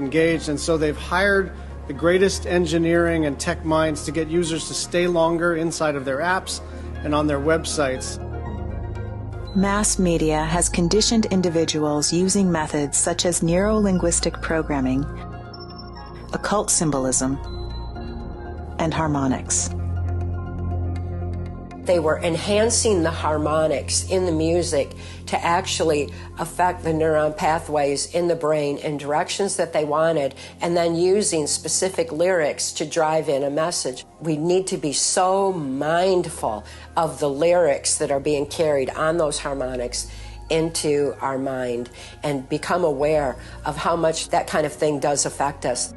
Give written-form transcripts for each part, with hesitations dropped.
engaged, and so they've hired the greatest engineering and tech minds to get users to stay longer inside of their apps and on their websites. Mass media has conditioned individuals using methods such as neuro-linguistic programming, occult symbolism, and harmonics. They were enhancing the harmonics in the music to actually affect the neuron pathways in the brain in directions that they wanted, and then using specific lyrics to drive in a message. We need to be so mindful of the lyrics that are being carried on those harmonics into our mind and become aware of how much that kind of thing does affect us.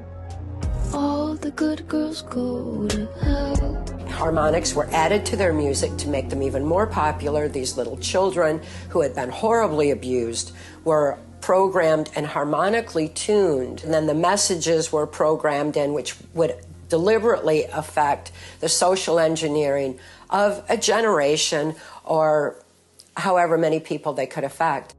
All the good girls go to hell. Harmonics were added to their music to make them even more popular. These little children who had been horribly abused were programmed and harmonically tuned, and then the messages were programmed in, which would deliberately affect the social engineering of a generation or however many people they could affect.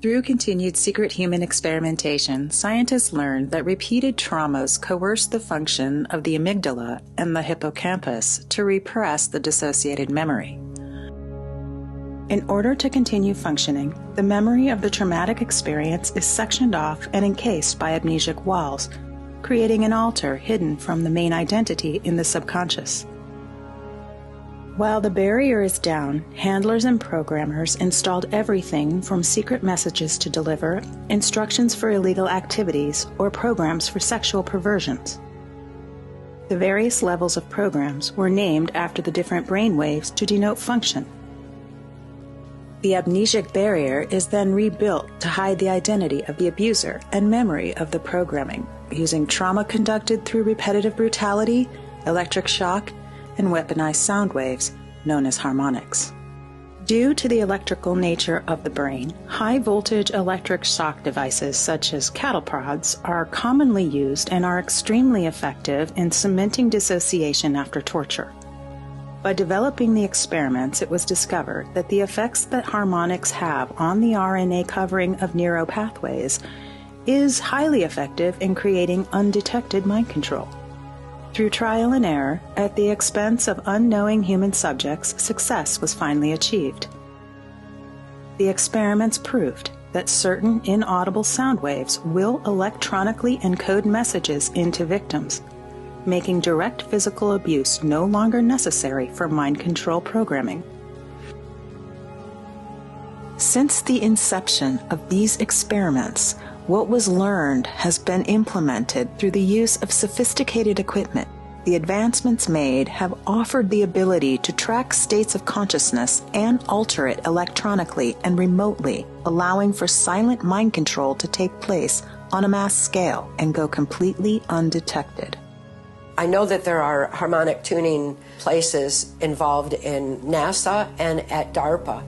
Through continued secret human experimentation, scientists learned that repeated traumas coerce the function of the amygdala and the hippocampus to repress the dissociated memory. In order to continue functioning, the memory of the traumatic experience is sectioned off and encased by amnesic walls, creating an altar hidden from the main identity in the subconscious. While the barrier is down, handlers and programmers installed everything from secret messages to deliver, instructions for illegal activities, or programs for sexual perversions. The various levels of programs were named after the different brain waves to denote function. The amnesic barrier is then rebuilt to hide the identity of the abuser and memory of the programming, using trauma conducted through repetitive brutality, electric shock, and weaponized sound waves, known as harmonics. Due to the electrical nature of the brain, high-voltage electric shock devices such as cattle prods are commonly used and are extremely effective in cementing dissociation after torture. By developing the experiments, it was discovered that the effects that harmonics have on the RNA covering of neuropathways is highly effective in creating undetected mind control. Through trial and error, at the expense of unknowing human subjects, success was finally achieved. The experiments proved that certain inaudible sound waves will electronically encode messages into victims, making direct physical abuse no longer necessary for mind control programming. Since the inception of these experiments, what was learned has been implemented through the use of sophisticated equipment. The advancements made have offered the ability to track states of consciousness and alter it electronically and remotely, allowing for silent mind control to take place on a mass scale and go completely undetected. I know that there are harmonic tuning places involved in NASA and at DARPA.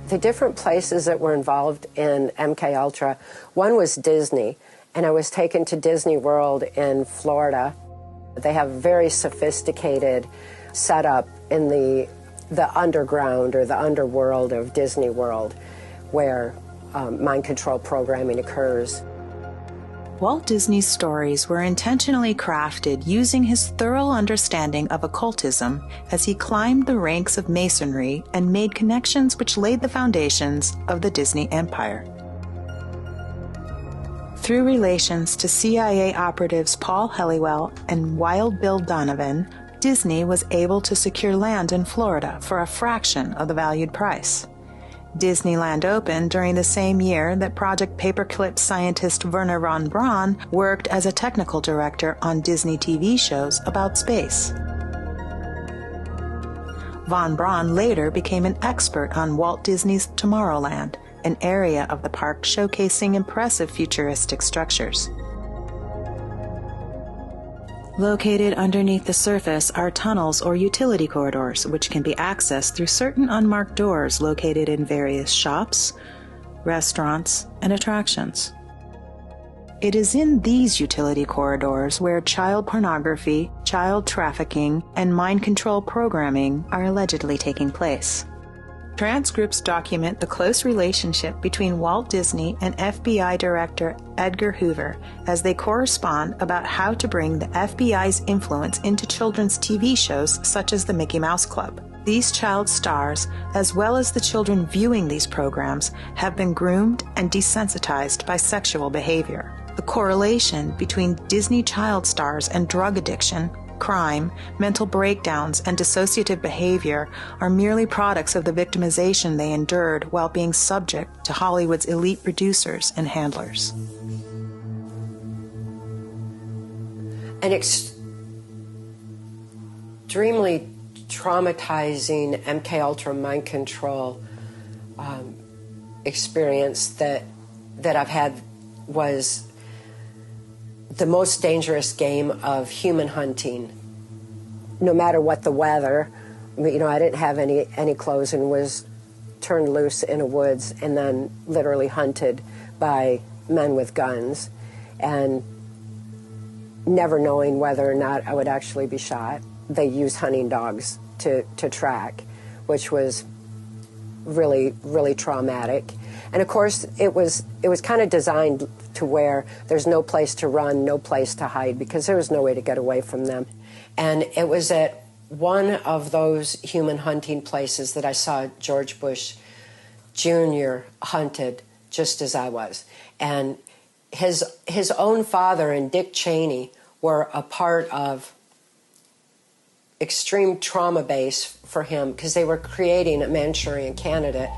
The different places that were involved in MK Ultra, one was Disney, and I was taken to Disney World in Florida. They have very sophisticated setup in the underground or the underworld of Disney World where mind control programming occurs. Walt Disney's stories were intentionally crafted using his thorough understanding of occultism as he climbed the ranks of masonry and made connections which laid the foundations of the Disney empire. Through relations to CIA operatives Paul Helliwell and Wild Bill Donovan, Disney was able to secure land in Florida for a fraction of the valued price. Disneyland opened during the same year that Project Paperclip scientist Werner von Braun worked as a technical director on Disney TV shows about space. Von Braun later became an expert on Walt Disney's Tomorrowland, an area of the park showcasing impressive futuristic structures. Located underneath the surface are tunnels or utility corridors, which can be accessed through certain unmarked doors located in various shops, restaurants, and attractions. It is in these utility corridors where child pornography, child trafficking, and mind control programming are allegedly taking place. Transcripts document the close relationship between Walt Disney and FBI Director Edgar Hoover as they correspond about how to bring the FBI's influence into children's TV shows such as the Mickey Mouse Club. These child stars, as well as the children viewing these programs, have been groomed and desensitized by sexual behavior. The correlation between Disney child stars and drug addiction, crime, mental breakdowns, and dissociative behavior are merely products of the victimization they endured while being subject to Hollywood's elite producers and handlers. An extremely traumatizing MKUltra mind control experience that I've had was the most dangerous game of human hunting. No matter what the weather, you know, I didn't have any clothes and was turned loose in a woods and then literally hunted by men with guns, and never knowing whether or not I would actually be shot. They used hunting dogs to track, which was really, really traumatic. And of course, it was kind of designed to where there's no place to run, no place to hide, because there was no way to get away from them. And it was at one of those human hunting places that I saw George Bush Jr. hunted just as I was. And his own father and Dick Cheney were a part of extreme trauma base for him because they were creating a Manchurian candidate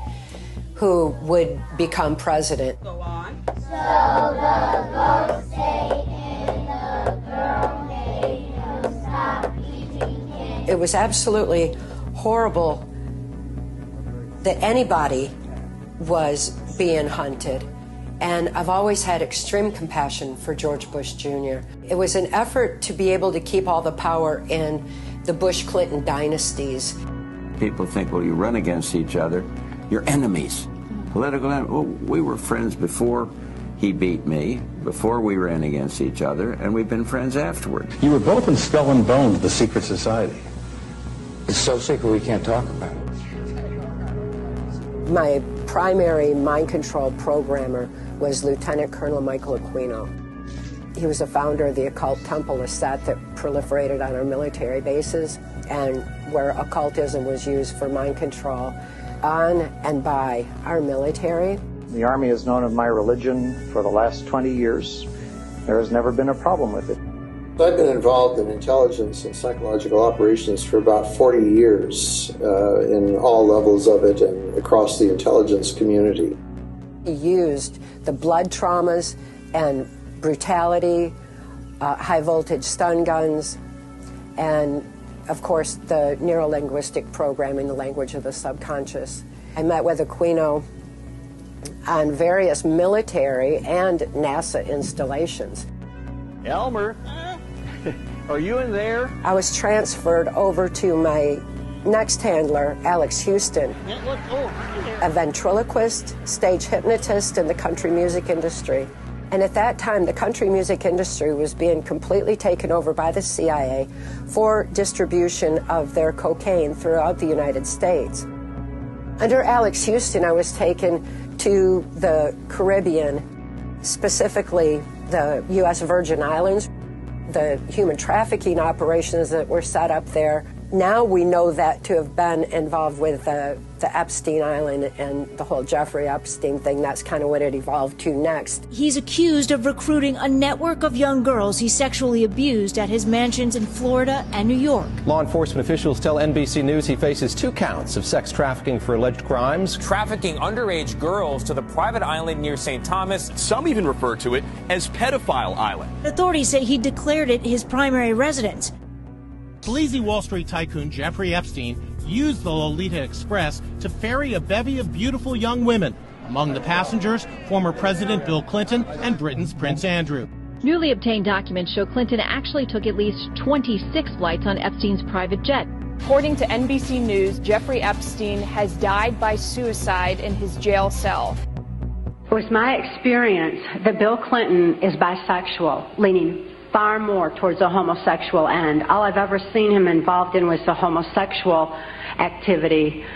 who would become president. Go on. So the ghosts stay in the girl made him stop eating it. It was absolutely horrible that anybody was being hunted. And I've always had extreme compassion for George Bush Jr. It was an effort to be able to keep all the power in the Bush-Clinton dynasties. People think, well, you run against each other, you're enemies, political enemies. Well, we were friends before he beat me, before we ran against each other, and we've been friends afterward. You were both in Skull and Bones of the secret society. It's so secret we can't talk about it. My primary mind control programmer was Lieutenant Colonel Michael Aquino. He was the founder of the occult temple of Set that proliferated on our military bases and where occultism was used for mind control on and by our military. The Army has known of my religion for the last 20 years. There has never been a problem with it. I've been involved in intelligence and psychological operations for about 40 years in all levels of it and across the intelligence community. He used the blood traumas and brutality, high-voltage stun guns, and, of course, the neuro-linguistic programming, the language of the subconscious. I met with Aquino on various military and NASA installations. Elmer, are you in there? I was transferred over to my next handler, Alex Houston, a ventriloquist, stage hypnotist in the country music industry. And at that time, the country music industry was being completely taken over by the CIA for distribution of their cocaine throughout the United States. Under Alex Houston, I was taken to the Caribbean, specifically the U.S. Virgin Islands, the human trafficking operations that were set up there. Now we know that to have been involved with the Epstein Island and the whole Jeffrey Epstein thing. That's kind of what it evolved to next. He's accused of recruiting a network of young girls he sexually abused at his mansions in Florida and New York. Law enforcement officials tell NBC News he faces 2 counts of sex trafficking for alleged crimes. Trafficking underage girls to the private island near St. Thomas. Some even refer to it as Pedophile Island. Authorities say he declared it his primary residence. Sleazy Wall Street tycoon Jeffrey Epstein used the Lolita Express to ferry a bevy of beautiful young women. Among the passengers, former President Bill Clinton and Britain's Prince Andrew. Newly obtained documents show Clinton actually took at least 26 flights on Epstein's private jet. According to NBC News, Jeffrey Epstein has died by suicide in his jail cell. It was my experience that Bill Clinton is bisexual, leaning far more towards the homosexual end. All I've ever seen him involved in was the homosexual activity.